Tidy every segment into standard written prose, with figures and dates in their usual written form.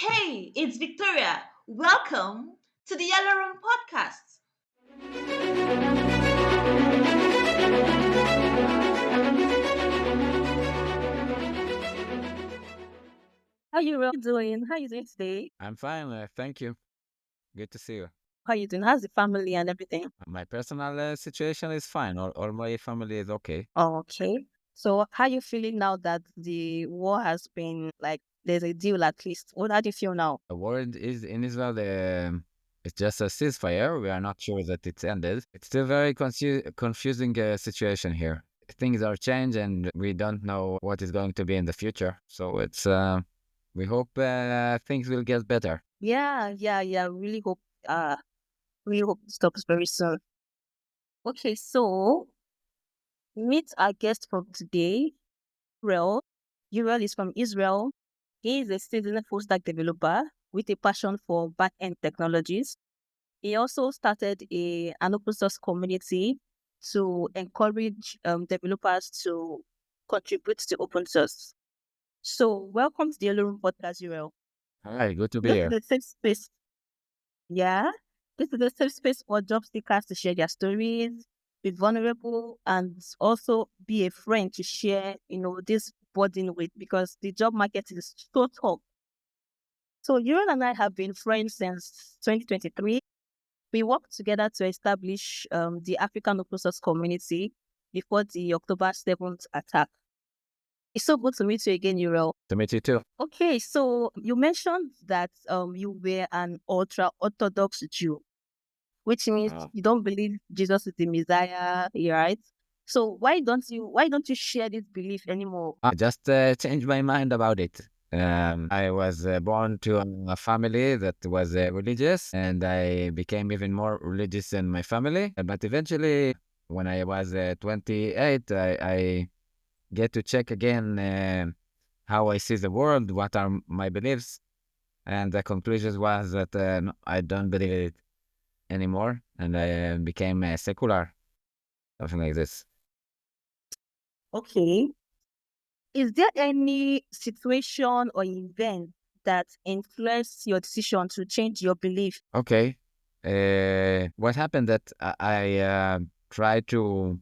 Hey, it's Victoria. Welcome to the Yellow Room podcast. How you all doing? How you doing today? I'm fine, thank you. Good to see you. How you doing? How's the family and everything? My personal situation is fine. All my family is okay. Oh, okay. So how you feeling now that the war has been like there's a deal at least? What how do you feel now? The war is in Israel. It's just a ceasefire. We are not sure that it's ended. It's still very confusing situation here. Things are changed, and we don't know what is going to be in the future. So it's we hope things will get better. Yeah. Really hope it stops very soon. Okay, so meet our guest from today, Uriel. Uriel is from Israel. He is a seasoned full stack developer with a passion for back-end technologies. He also started an open source community to encourage developers to contribute to open source. So, welcome to the Yellow Room podcast, Uriel. Hi, good to be This is here. a safe space. Yeah. This is a safe space for job seekers to share their stories, be vulnerable, and also be a friend to share, this burden with because the job market is so tough. So, Uriel and I have been friends since 2023. We worked together to establish the African open source community before the October 7th attack. It's so good to meet you again, Uriel. To meet you too. Okay, so you mentioned that you were an ultra Orthodox Jew, which means Uh, you don't believe Jesus is the Messiah, right? So why don't you share this belief anymore? I just changed my mind about it. I was born to a family that was religious, and I became even more religious in my family. But eventually, when I was 28, I get to check again how I see the world, what are my beliefs, and the conclusion was that no, I don't believe it anymore, and I became secular, something like this. Okay. Is there any situation or event that influenced your decision to change your belief? Okay. What happened that I tried to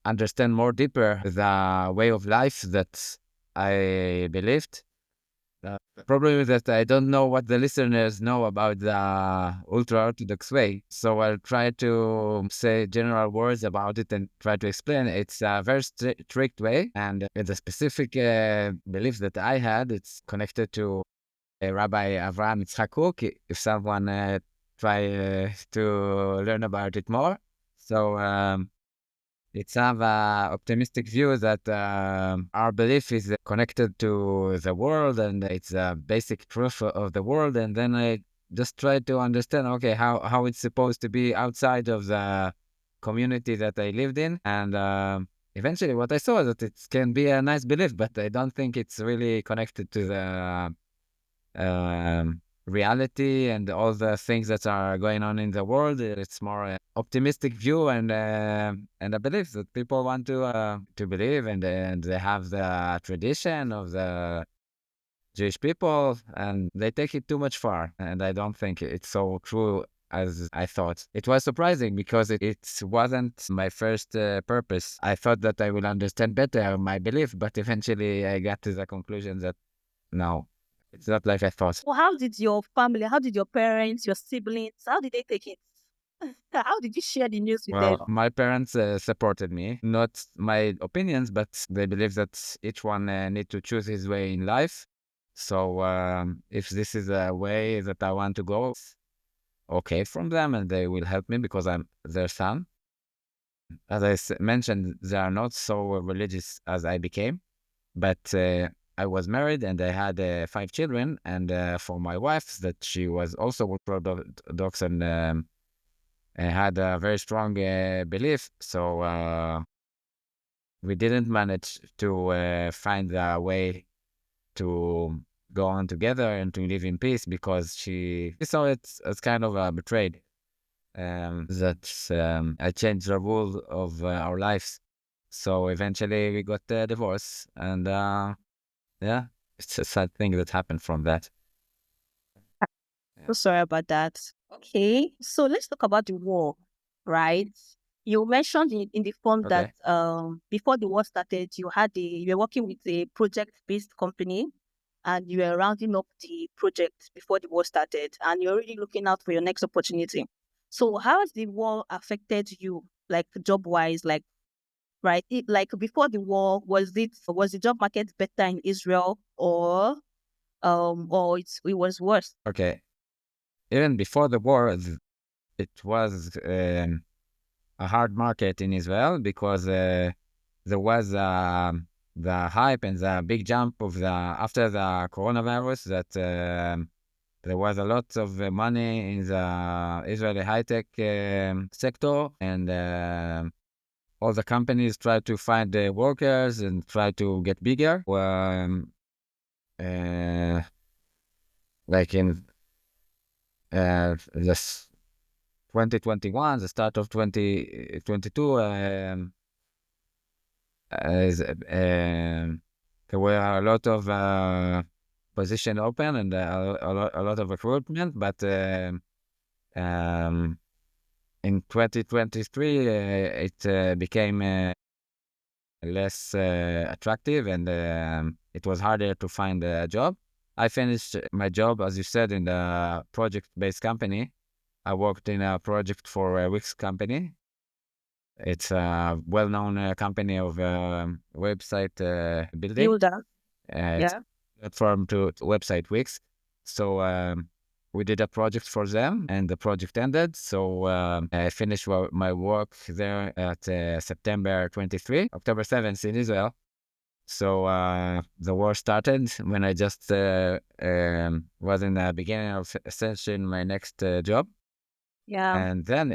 understand more deeper the way of life that I believed. The problem is that I don't know what the listeners know about the ultra orthodox way. So I'll try to say general words about it and try to explain. It's a very strict way, and the specific belief that I had, it's connected to Rabbi Avraham Yitzchak Kook, if someone try to learn about it more. So it's have a optimistic view that our belief is connected to the world and it's a basic truth of the world. And then I just try to understand, okay, how it's supposed to be outside of the community that I lived in. And eventually what I saw is that it can be a nice belief, but I don't think it's really connected to the reality and all the things that are going on in the world. It's more optimistic view and a belief that people want to believe and they have the tradition of the Jewish people and they take it too much far. And I don't think it's so true as I thought. It was surprising because it wasn't my first purpose. I thought that I will understand better my belief, but eventually I got to the conclusion that no, it's not like I thought. Well, how did your parents, your siblings, how did they take it? How did you share the news with them? Well, my parents supported me, not my opinions, but they believe that each one need to choose his way in life. So if this is a way that I want to go, it's okay from them, and they will help me because I'm their son. As I mentioned, they are not so religious as I became, but I was married and I had 5 children. And for my wife, that she was also Orthodox and had a very strong belief. So we didn't manage to find a way to go on together and to live in peace because she saw it as kind of a betrayed. That I changed the rule of our lives. So eventually we got a divorce, and yeah, it's a sad thing that happened from that. So sorry about that. Okay, so let's talk about the war, right? You mentioned in the form that Okay. before the war started, you were working with a project-based company, and you were rounding up the project before the war started, and you're already looking out for your next opportunity. So how has the war affected you, like job-wise, like right? Like before the war, was the job market better in Israel, or it was worse? Okay. Even before the war, it was a hard market in Israel because there was the hype and the big jump of the after the coronavirus that there was a lot of money in the Israeli high tech sector, and all the companies try to find workers and try to get bigger. Uh, like in this 2021, the start of 2022, there were a lot of position open and a lot of recruitment, but um, in 2023, it became less attractive, and it was harder to find a job. I finished my job, as you said, in the project-based company. I worked in a project for a Wix company. It's a well-known company of website building. Builder, It's yeah. a platform to website Wix. So we did a project for them, and the project ended. So I finished my work there at September 23, October 7th in Israel. So the war started when I just was in the beginning of essentially my next job, Yeah. and then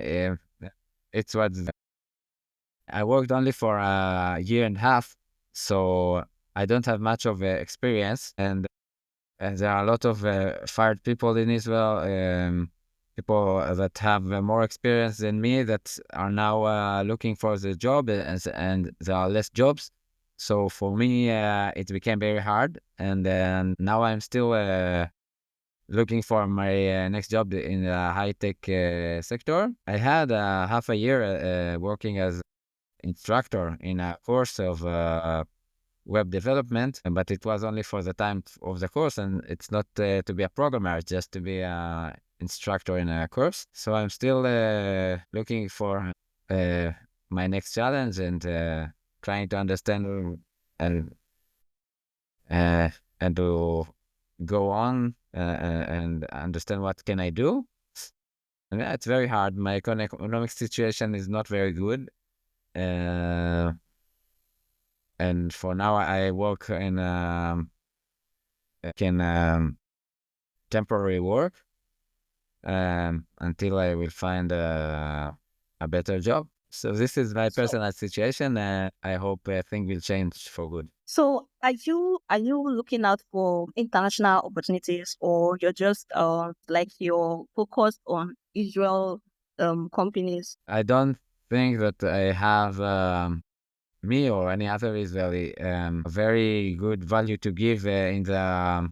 it was I worked only for a year and a half, so I don't have much of experience, and there are a lot of fired people in Israel, people that have more experience than me that are now looking for the job, and there are less jobs. So for me, it became very hard, and then now I'm still looking for my next job in the high tech sector. I had half a year working as instructor in a course of web development, but it was only for the time of the course, and it's not to be a programmer, it's just to be a instructor in a course. So I'm still looking for uh, my next challenge, and trying to understand and uh, and to go on and understand what can I do. And yeah, it's very hard. My economic situation is not very good. Uh, and for now, I work in temporary work until I will find a better job. So this is my So, personal situation. I hope things will change for good. so are you looking out for international opportunities, or you're just like you're focused on Israel companies? I don't think that I have me or any other Israeli a very good value to give in the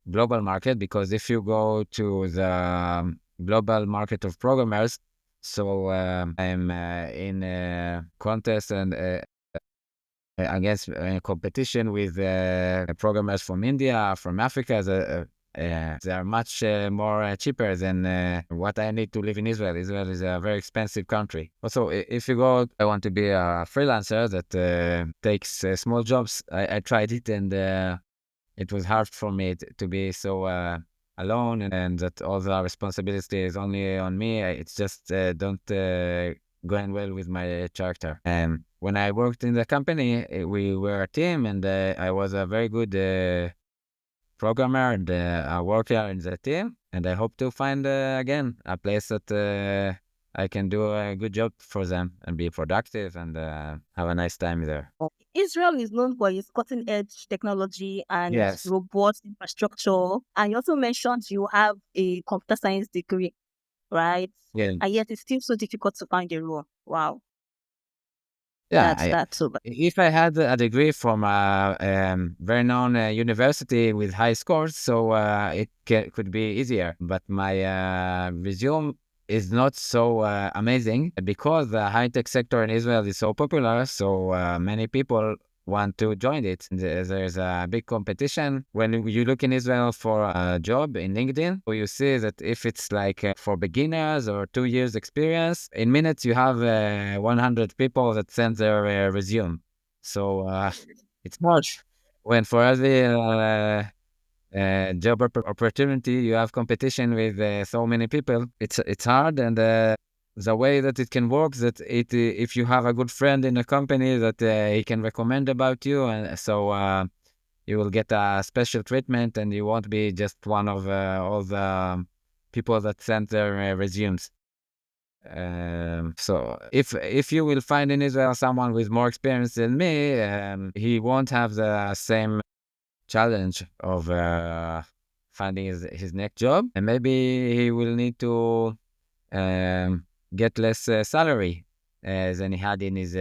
global market, because if you go to the global market of programmers, so I'm in a contest and against competition with programmers from India, from Africa. They are much more cheaper than what I need to live in Israel. Israel is a very expensive country. Also, if you go, I want to be a freelancer that takes small jobs. I tried it, and it was hard for me to be so alone, and that all the responsibility is only on me. It's just don't going well with my character. And when I worked in the company, we were a team, and I was a very good programmer and a worker in the team. And I hope to find again a place that I can do a good job for them and be productive and have a nice time there. Israel is known for its cutting edge technology and Yes. robust infrastructure. And you also mentioned you have a computer science degree, right? Yeah. And yet it's still so difficult to find a role. Wow. Yeah, That's so. if I had a degree from a very known university with high scores, so could be easier. But my resume is not so amazing because the high tech sector in Israel is so popular. So many people want to join it. There's a big competition. When you look in Israel for a job in LinkedIn, you see that if it's like for beginners or 2 years experience, in minutes you have 100 people that send their resume. So it's much. When for every job opportunity you have competition with so many people, it's hard. And the way that it can work, that if you have a good friend in a company that he can recommend about you, and so you will get a special treatment, and you won't be just one of all the people that sent their resumes. So if you will find in Israel someone with more experience than me, he won't have the same challenge of finding his next job, and maybe he will need to um, get less salary than he had in his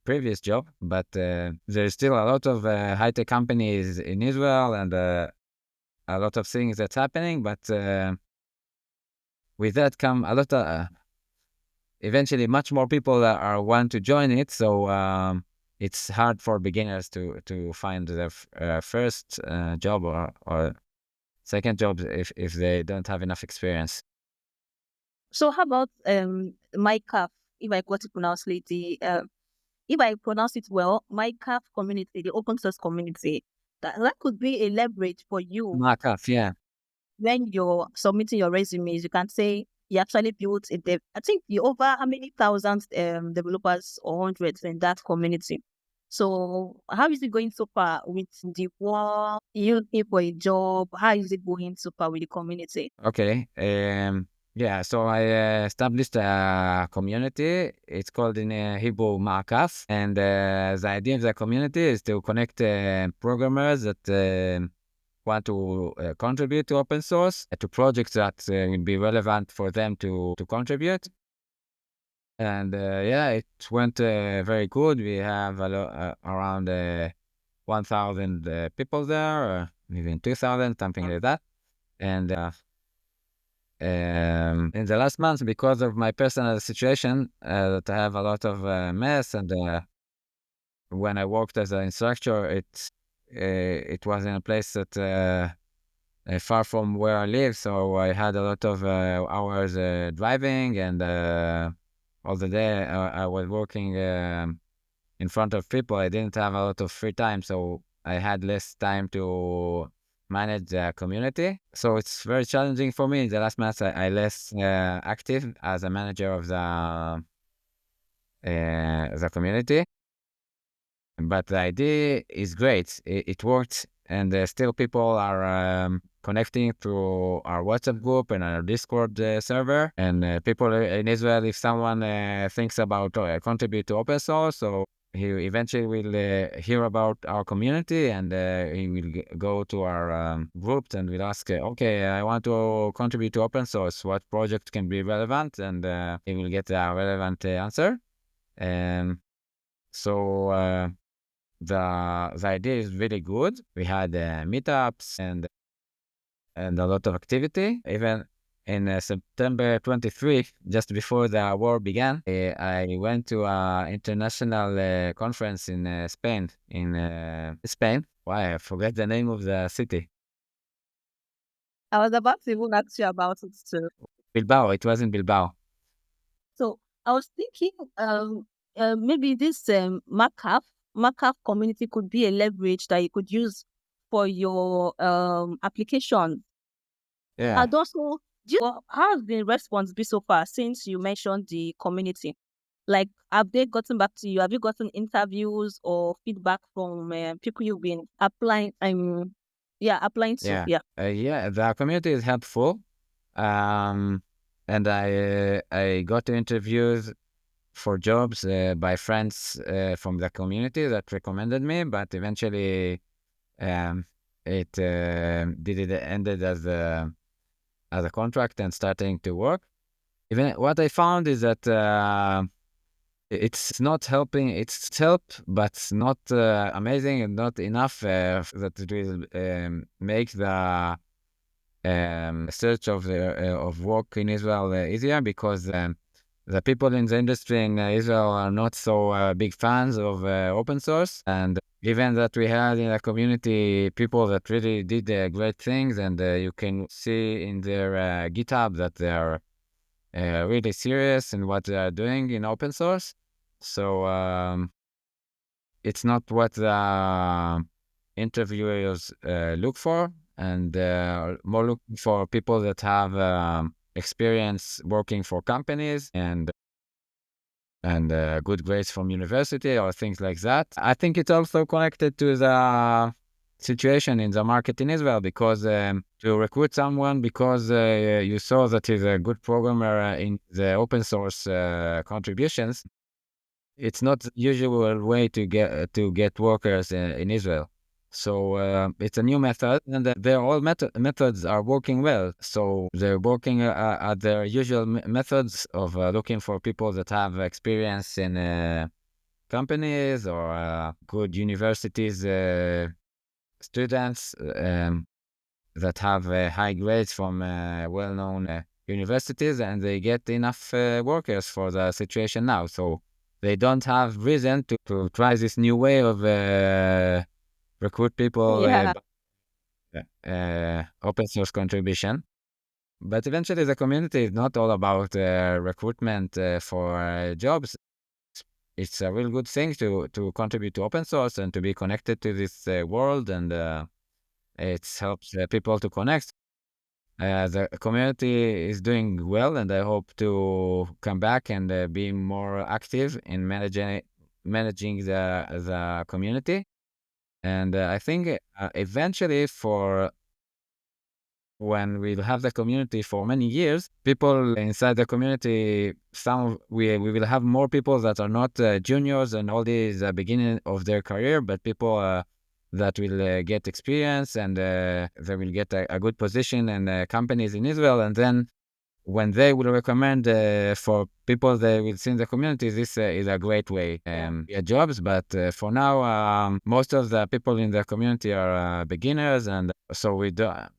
previous job. But there's still a lot of high-tech companies in Israel, and a lot of things that's happening. But with that come a lot of eventually much more people that are want to join it. So it's hard for beginners to find their first job or second job if they don't have enough experience. So how about MyCAF? If I got to pronounce it, if I pronounce it well, MyCAF community, the open source community, that could be a leverage for you Markup, yeah. when you're submitting your resumes. You can say you actually built a dev. I think you over how many thousands developers or hundreds in that community. So how is it going so far with the work? You looking for a job? How is it going so far with the community? Okay. Yeah, so I established a community. It's called in Hebrew Ma'akaf. And the idea of the community is to connect programmers that want to contribute to open source, to projects that will be relevant for them to contribute. And yeah, it went very good. We have around 1,000 people there, or even 2,000, something like that. And in the last month, because of my personal situation, that I have a lot of mess, and when I worked as an instructor, it was in a place that far from where I live, so I had a lot of hours driving, and all the day I was working in front of people. I didn't have a lot of free time, so I had less time to manage the community. So it's very challenging for me. In the last month, I less active as a manager of the community. But the idea is great. It worked, and still people are connecting through our WhatsApp group and our Discord server. And people in Israel, if someone thinks about contribute to open source, so he eventually will hear about our community, and he will go to our group and will ask, okay, I want to contribute to open source. What project can be relevant? And he will get a relevant answer. And so the idea is really good. We had meetups and a lot of activity. Even in September 23, just before the war began, I went to an international conference in Spain. In Spain, why I forget the name of the city. I was about to even ask you about it too. Bilbao. It was in Bilbao. So I was thinking, maybe this MACAF community could be a leverage that you could use for your application. Yeah. And also, how has the response been so far since you mentioned the community? Like, have they gotten back to you? Have you gotten interviews or feedback from people you've been applying? Applying to. Yeah. Yeah. Yeah. The community is helpful. Um, and I got interviews for jobs by friends from the community that recommended me, but eventually it did it ended as a contract and starting to work. Even what I found is that It's not helping. It's help, but not amazing and not enough that it will make the search of work in Israel easier, because the people in the industry in Israel are not so big fans of open source. And given that we had in the community people that really did great things, and you can see in their GitHub that they are really serious in what they are doing in open source. So it's not what the interviewers look for, and more looking for people that have experience working for companies and good grades from university or things like that. I think it's also connected to the situation in the market in Israel, because to recruit someone because you saw that he's a good programmer in the open source contributions, it's not the usual way to get workers in Israel. So it's a new method, and their all methods are working well. So they're working at their usual methods of looking for people that have experience in companies or good universities, students that have high grades from well-known universities, and they get enough workers for the situation now. So they don't have reason to try this new way of recruit people Yeah. open source contribution. But eventually, the community is not all about recruitment for jobs. It's a real good thing to contribute to open source and to be connected to this world, and it helps people to connect. The community is doing well, and I hope to come back and be more active in managing the community. And I think eventually, for when we'll have the community for many years, people inside the community, we will have more people that are not juniors and all these beginning of their career, but people that will get experience, and they will get a good position in companies in Israel. And then when they will recommend for people they will see in the community, this is a great way get jobs. But for now, most of the people in the community are beginners, and so we don't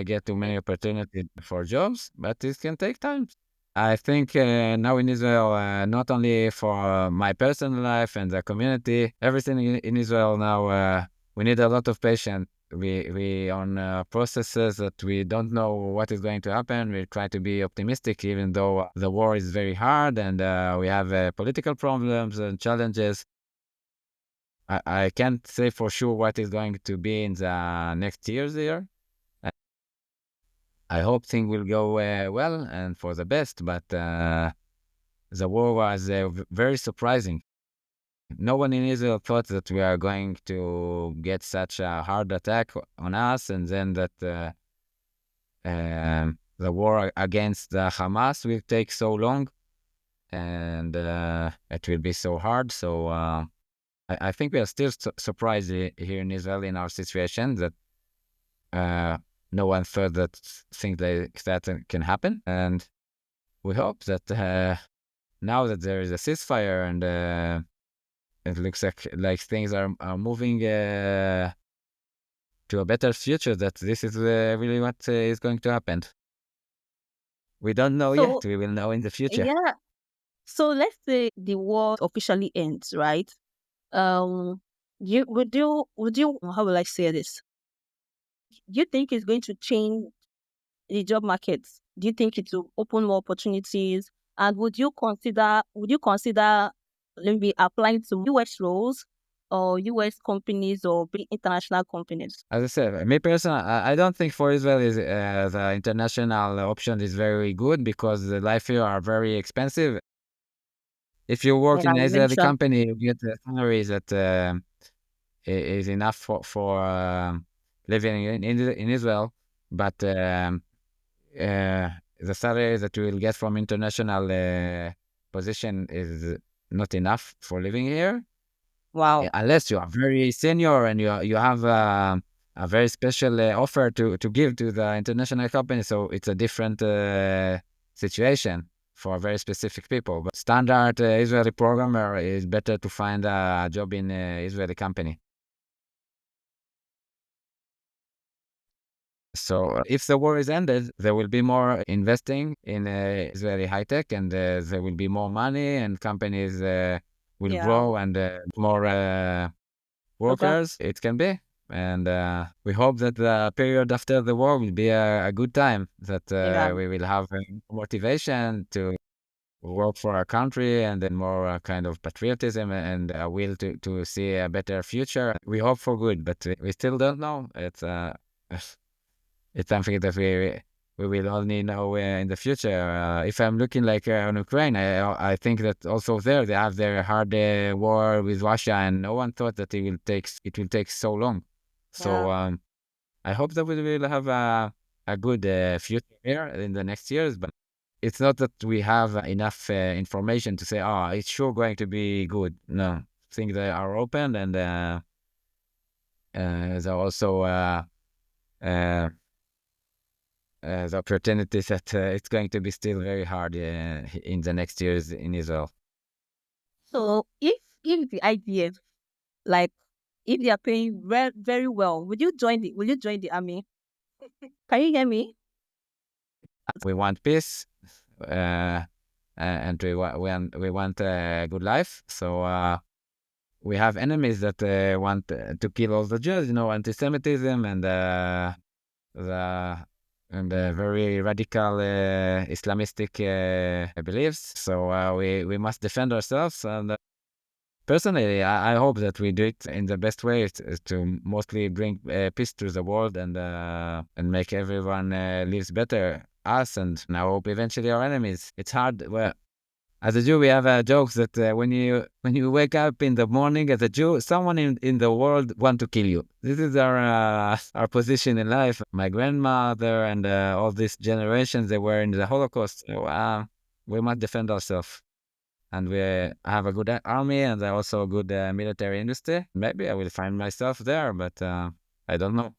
get too many opportunities for jobs, but it can take time. I think now in Israel, not only for my personal life and the community, everything in Israel now, we need a lot of patience. We on processes that we don't know what is going to happen. We try to be optimistic, even though the war is very hard, and we have political problems and challenges. I can't say for sure what is going to be in the next years here. I hope things will go well and for the best, but the war was very surprising. No one in Israel thought that we are going to get such a hard attack on us, and then that the war against the Hamas will take so long, and it will be so hard. So I think we are still surprised here in Israel in our situation, that no one thought that things like that can happen. And we hope that now that there is a ceasefire, and it looks like things are moving to a better future, that this is really what is going to happen. We don't know So yet. We will know in the future. yeah. So let's say the war officially ends, right? Would you how will I say this? Do you think it's going to change the job markets? Do you think it will open more opportunities? And would you consider maybe applying to US roles or US companies or big international companies? As I said, me personally, I don't think for Israel is the international option is very good, because the life here are very expensive. If you work Yeah, in an you Israeli mentioned. company, you get a salary that is enough for living in Israel, but the salary that you will get from international position is not enough for living here. Wow. Unless you are very senior and you have a very special offer to give to the international company, so it's a different situation. for very specific people. But standard Israeli programmer is better to find a job in Israeli company. So if the war is ended, there will be more investing in Israeli high tech, and there will be more money, and companies will Yeah. grow, and more workers it can be. And we hope that the period after the war will be a good time, that Yeah. we will have motivation to work for our country, and then more kind of patriotism and a will to see a better future. We hope for good, but we still don't know. It's it's something that we will only know in the future. If I'm looking like on Ukraine, I think that also there they have their hard war with Russia, and no one thought that it will take so long. So I hope that we will have a good future here in the next years. But it's not that we have enough information to say, oh, it's sure going to be good. No, things that are open, and there are also uh, the opportunities that it's going to be still very hard in the next years in Israel. So if the IDF, like, if they are paying very well, will you join the army? Can you hear me? We want peace, and we want a good life. So we have enemies that want to kill all the Jews. Anti-Semitism the and very radical Islamistic beliefs. So we must defend ourselves. And personally, I hope that we do it in the best way, is to mostly bring peace to the world, and make everyone lives better. Us, and I hope eventually our enemies. It's hard. Well, as a Jew, we have jokes that when you wake up in the morning as a Jew, someone in the world want to kill you. This is our position in life. My grandmother and all these generations, they were in the Holocaust. So we must defend ourselves. And we have a good army, and also a good military industry. Maybe I will find myself there, but I don't know.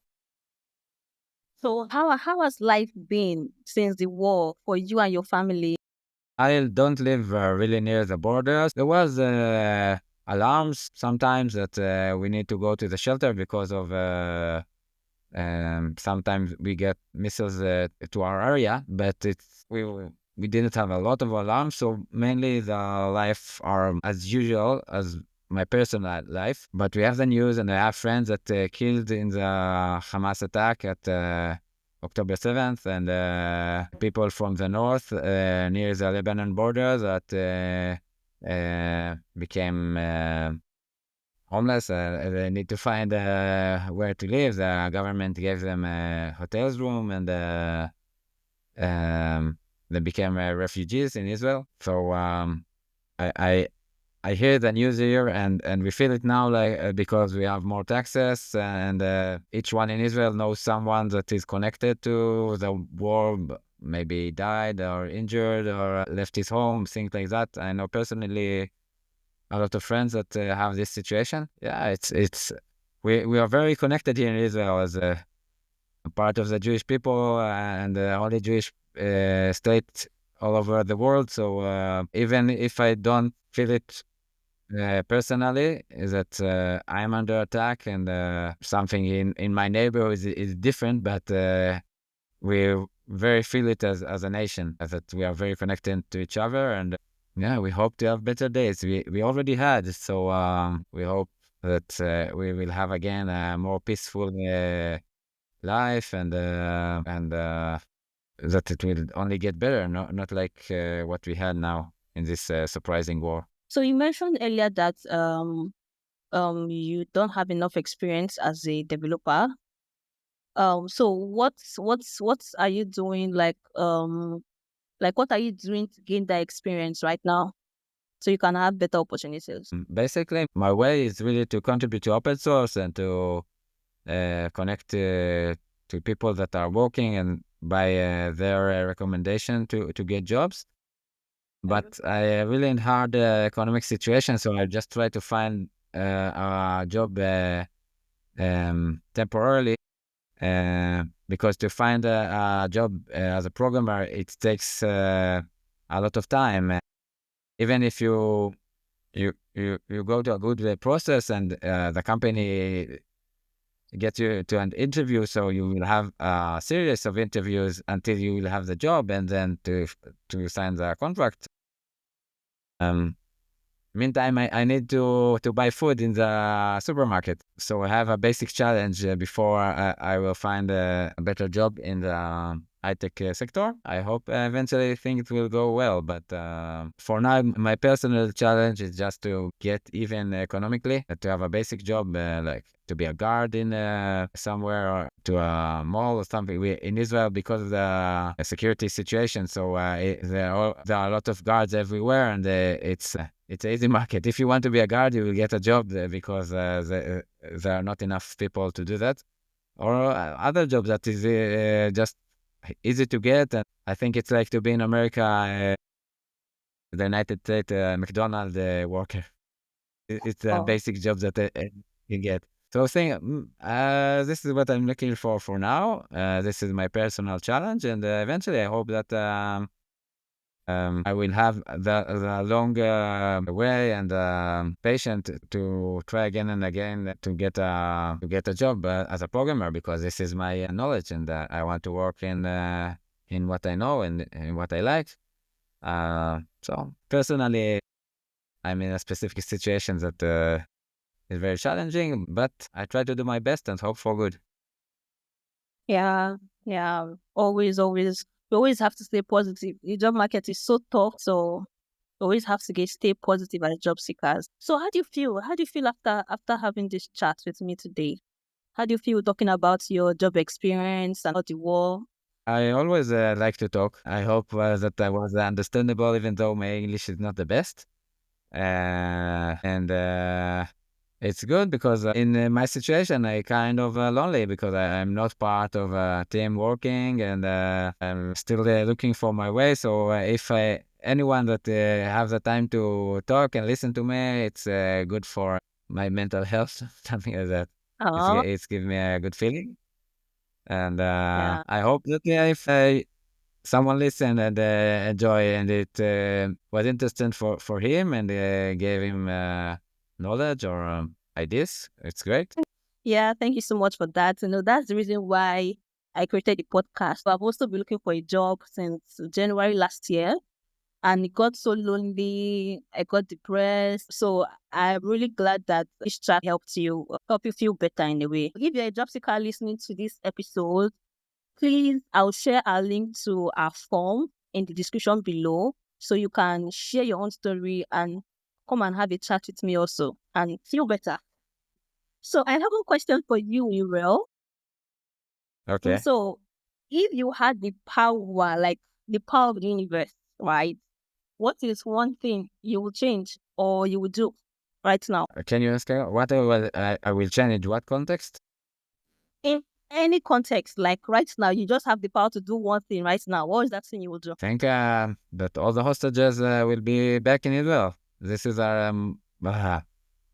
So how has life been since the war for you and your family? I don't live really near the borders. There was alarms sometimes that we need to go to the shelter because of sometimes we get missiles to our area, but we didn't have a lot of alarms. So mainly the life are as usual as my personal life. But we have the news, and I have friends that killed in the Hamas attack at October 7th, and people from the north near the Lebanon border that became homeless. They need to find where to live. The government gave them a hotels room, and they became refugees in Israel. So I, I I hear the news here, and we feel it now, like because we have more taxes, and each one in Israel knows someone that is connected to the war, maybe died or injured or left his home, things like that. I know personally a lot of friends that have this situation. Yeah, it's we are very connected here in Israel as a part of the Jewish people, and the only Jewish state all over the world. So even if I don't feel it personally, is that I'm under attack, and something in my neighborhood is different, but we very feel it as a nation, as that we are very connected to each other, and yeah, we hope to have better days. We already had, so we hope that we will have again a more peaceful life, and that it will only get better, not like what we had now in this surprising war. So you mentioned earlier that you don't have enough experience as a developer. So what are you doing, like what are you doing to gain that experience right now so you can have better opportunities? Basically, my way is really to contribute to open source, and to connect to people that are working, and by their recommendation to get jobs. But I really in hard economic situation, so I just try to find a job temporarily, because to find a job as a programmer, it takes a lot of time. Even if you go to a good process and the company get you to an interview, so you will have a series of interviews until you will have the job and then to sign the contract. Um, Meantime, I need to buy food in the supermarket. So I have a basic challenge before I will find a better job in the high-tech sector. I hope eventually things will go well. But for now, my personal challenge is just to get even economically, to have a basic job, like to be a guard in somewhere or to a mall or something. In Israel, because of the security situation, so there are a lot of guards everywhere, and it's an easy market. If you want to be a guard, you will get a job there because there are not enough people to do that. Or other jobs that is just easy to get. And I think it's like to be in America, the United States, McDonald's worker. It's a Oh, basic job that you get. So I think this is what I'm looking for now. This is my personal challenge, and eventually I hope that I will have the long way and patient to try again and again to get a job as a programmer, because this is my knowledge, and I want to work in what I know and in what I like. So personally, I'm in a specific situation that is very challenging, but I try to do my best and hope for good. yeah, yeah. Always. You always have to stay positive. The job market is so tough, so you always have to stay positive as job seekers. So how do you feel? How do you feel after having this chat with me today? How do you feel talking about your job experience and about the war? I always like to talk. I hope that I was understandable, even though my English is not the best. And it's good because in my situation, I kind of lonely because I'm not part of a team working, and I'm still looking for my way. So if anyone that have the time to talk and listen to me, it's good for my mental health, something like that. Oh, It's give me a good feeling, and yeah. I hope that if someone listened and enjoy, and it was interesting for him and gave him knowledge or ideas. It's great. Yeah, thank you so much for that. That's the reason why I created the podcast. I've also been looking for a job since January last year, and it got so lonely. I got depressed. So I'm really glad that this chat helped you, help you feel better in a way. If you're a job seeker listening to this episode, please, I'll share a link to our form in the description below so you can share your own story and come and have a chat with me also and feel better. So I have a question for you, Uriel. Okay. So if you had the power, like the power of the universe, right? What is one thing you will change or you will do right now? Can you ask what I will change? What context? In any context, like right now, you just have the power to do one thing right now. What is that thing you will do? Think that all the hostages will be back in Israel. This is our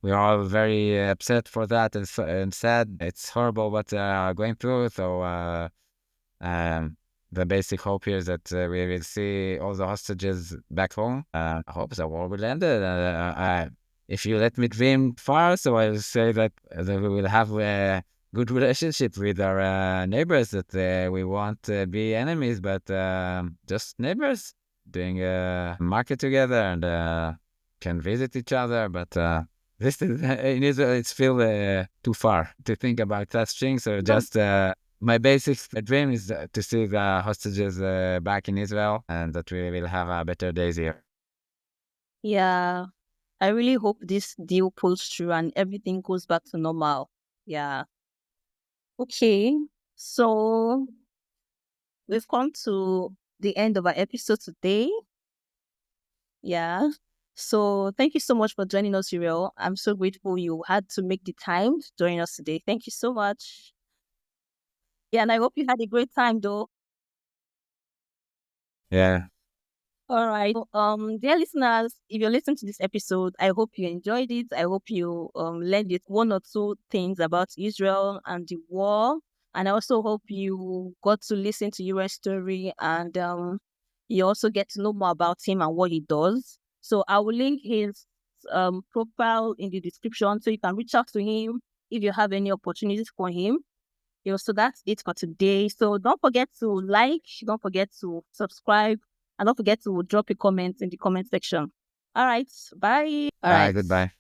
we are all very upset for that and sad. It's horrible what going through. So Um, the basic hope here is that we will see all the hostages back home. I hope the war will end. If you let me dream far, so I will say that we will have a good relationship with our neighbors, that we won't be enemies, but just neighbors doing a market together and can visit each other. But this is in Israel, it's still too far to think about such things. So just my basic dream is to see the hostages back in Israel, and that we will have better days here. Yeah, I really hope this deal pulls through and everything goes back to normal. Yeah. Okay. So we've come to the end of our episode today. Yeah. So thank you so much for joining us, Uriel. I'm so grateful you had to make the time to join us today. Thank you so much. Yeah, and I hope you had a great time though. Yeah. All right. Dear listeners, if you're listening to this episode, I hope you enjoyed it. I hope you learned it one or two things about Israel and the war. And I also hope you got to listen to your story and You also get to know more about him and what he does. So I will link his profile in the description so you can reach out to him if you have any opportunities for him. So that's it for today. So don't forget to like, don't forget to subscribe, and don't forget to drop a comment in the comment section. All right, bye. All Bye. right. Goodbye.